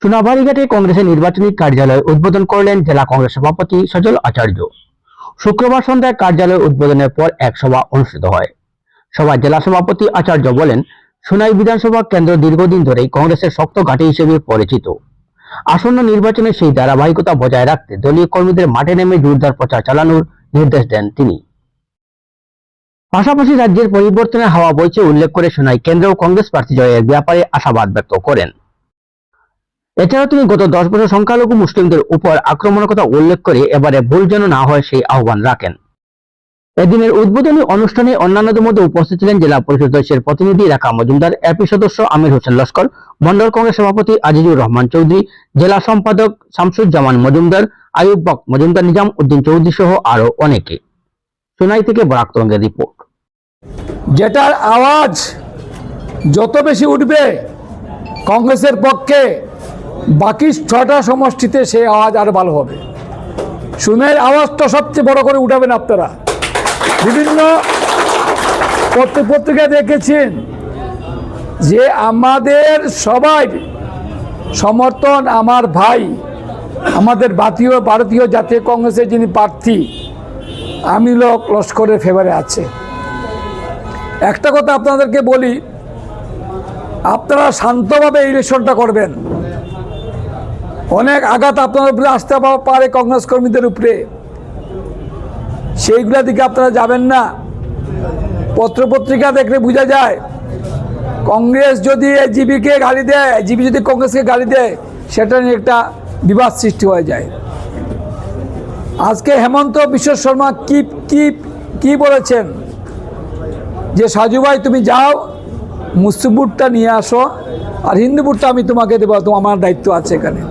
সোনাবাড়ীঘাটে কংগ্রেসের নির্বাচনী কার্যালয় উদ্বোধন করলেন জেলা কংগ্রেস সভাপতি সজল আচার্য। শুক্রবার সন্ধ্যায় কার্যালয় উদ্বোধনের পর এক সভা অনুষ্ঠিত হয়। সভায় জেলা সভাপতি আচার্য বলেন, সোনাই বিধানসভা কেন্দ্র দীর্ঘদিন ধরেই কংগ্রেসের শক্ত ঘাঁটি হিসেবে পরিচিত। আসন্ন নির্বাচনে সেই ধারাবাহিকতা বজায় রাখতে দলীয় কর্মীদের মাঠে নেমে জোরদার প্রচার চালানোর নির্দেশ দেন তিনি। পাশাপাশি রাজ্যের পরিবর্তনের হাওয়া বইছে উল্লেখ করে সোনাই কেন্দ্রেও কংগ্রেস প্রার্থী জয়ের ব্যাপারে আশাবাদ ব্যক্ত করেন। এছাড়া তিনি গত 10 বছর সংখ্যালঘু মুসলিমদের উপর আক্রমণের কথা উল্লেখ করে এবারে ভুল যেন না হয় সেই আহ্বান রাখেন। এদিনের উদ্বোধনী অনুষ্ঠানে অন্যান্যদের মধ্যে উপস্থিত ছিলেন জেলা পরিষদ সদস্যের প্রতিনিধি রেখা মজুমদার, এপি সদস্য আমির হোসেন লস্কর, মন্ডল কংগ্রেস সভাপতি আজিজুর রহমান চৌধুরী, জেলা সম্পাদক শামসুজ্জামান মজুমদার, আয়ুব বক মজুমদার, নিজাম উদ্দিন চৌধুরী সহ আরো অনেকে। সোনাই থেকে বরাক তরঙ্গের রিপোর্ট। যেটার আওয়াজ যত বেশি উঠবে কংগ্রেসের পক্ষে, বাকি 6টা সমষ্টিতে সেই আওয়াজ আরো ভালো হবে। সোনাইয়ের আওয়াজটা সবচেয়ে বড় করে উঠাবেন আপনারা। বিভিন্ন পত্রিকায় দেখেছেন যে আমাদের সবাই সমর্থন, আমার ভাই, আমাদের ভারতীয় জাতীয় কংগ্রেসের যিনি প্রার্থী আমির লস্করের ফেভারে আছে। একটা কথা আপনাদেরকে বলি, আপনারা শান্তভাবে ইলেকশনটা করবেন। অনেক আঘাত আপনার উপরে আসতে পারে কংগ্রেস কর্মীদের উপরে, সেইগুলোর দিকে আপনারা যাবেন না। পত্রিকা দেখলে বোঝা যায় কংগ্রেস যদি এজিবিকে গালি দেয়, এজিবি যদি কংগ্রেসকে গালি দেয়, সেটা নিয়ে একটা বিবাদ সৃষ্টি হয়ে যায়। আজকে হেমন্ত বিশ্ব শর্মা কি বলেছেন যে সাজু ভাই তুমি যাও, মুসলিম ভোটটা নিয়ে আসো, আর হিন্দু ভোটটা আমি তোমাকে দেবো, আমার দায়িত্ব আছে এখানে।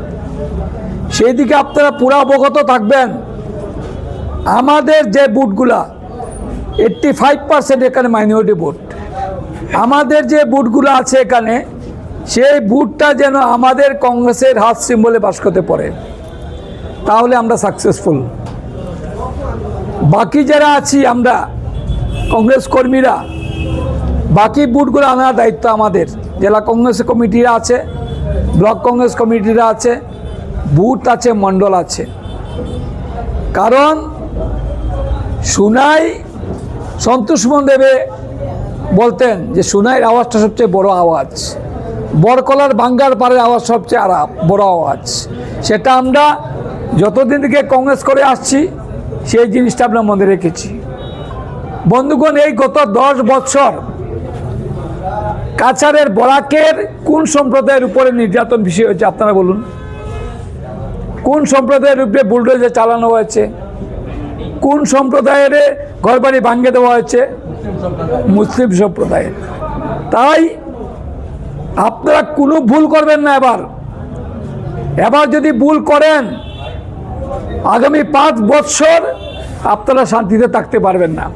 সেই দিকে আপনারা পুরো অবগত থাকবেন। আমাদের যে বুথগুলা 85% এখানে মাইনরিটি ভোট, আমাদের যে বুথগুলো আছে এখানে, সেই বুথটা যেন আমাদের কংগ্রেসের হাত সিম্বলে বাস করতে পারে, তাহলে আমরা সাকসেসফুল। বাকি যারা আছি আমরা কংগ্রেস কর্মীরা, বাকি বুথগুলো আনার দায়িত্ব আমাদের। জেলা কংগ্রেস কমিটিরা আছে, ব্লক কংগ্রেস কমিটিরা আছে, বুথ আছে, মণ্ডল আছে। কারণ সোনাই সন্তোষ দেবে বলতেন যে সোনাইয়ের আওয়াজটা সবচেয়ে বড় আওয়াজ, বরকলার বাঙ্গার পাড়ের আওয়াজ সবচেয়ে বড় আওয়াজ। সেটা আমরা যতদিন থেকে কংগ্রেস করে আসছি সেই জিনিসটা আমরা মনে রেখেছি। বন্ধুগণ, এই গত 10 বছর কাছাড়ের বরাকের কোন সম্প্রদায়ের উপরে নির্যাতন বেশি হয়েছে আপনারা বলুন? কোন সম্প্রদায়ের উপরে বুলডোজার চালানো হয়েছে? কোন সম্প্রদায়ের ঘরবাড়ি ভাঙিয়ে দেওয়া হয়েছে? মুসলিম সম্প্রদায়ের। তাই আপনারা কোনো ভুল করবেন না। এবার যদি ভুল করেন, আগামী 5 বছর আপনারা শান্তিতে থাকতে পারবেন না।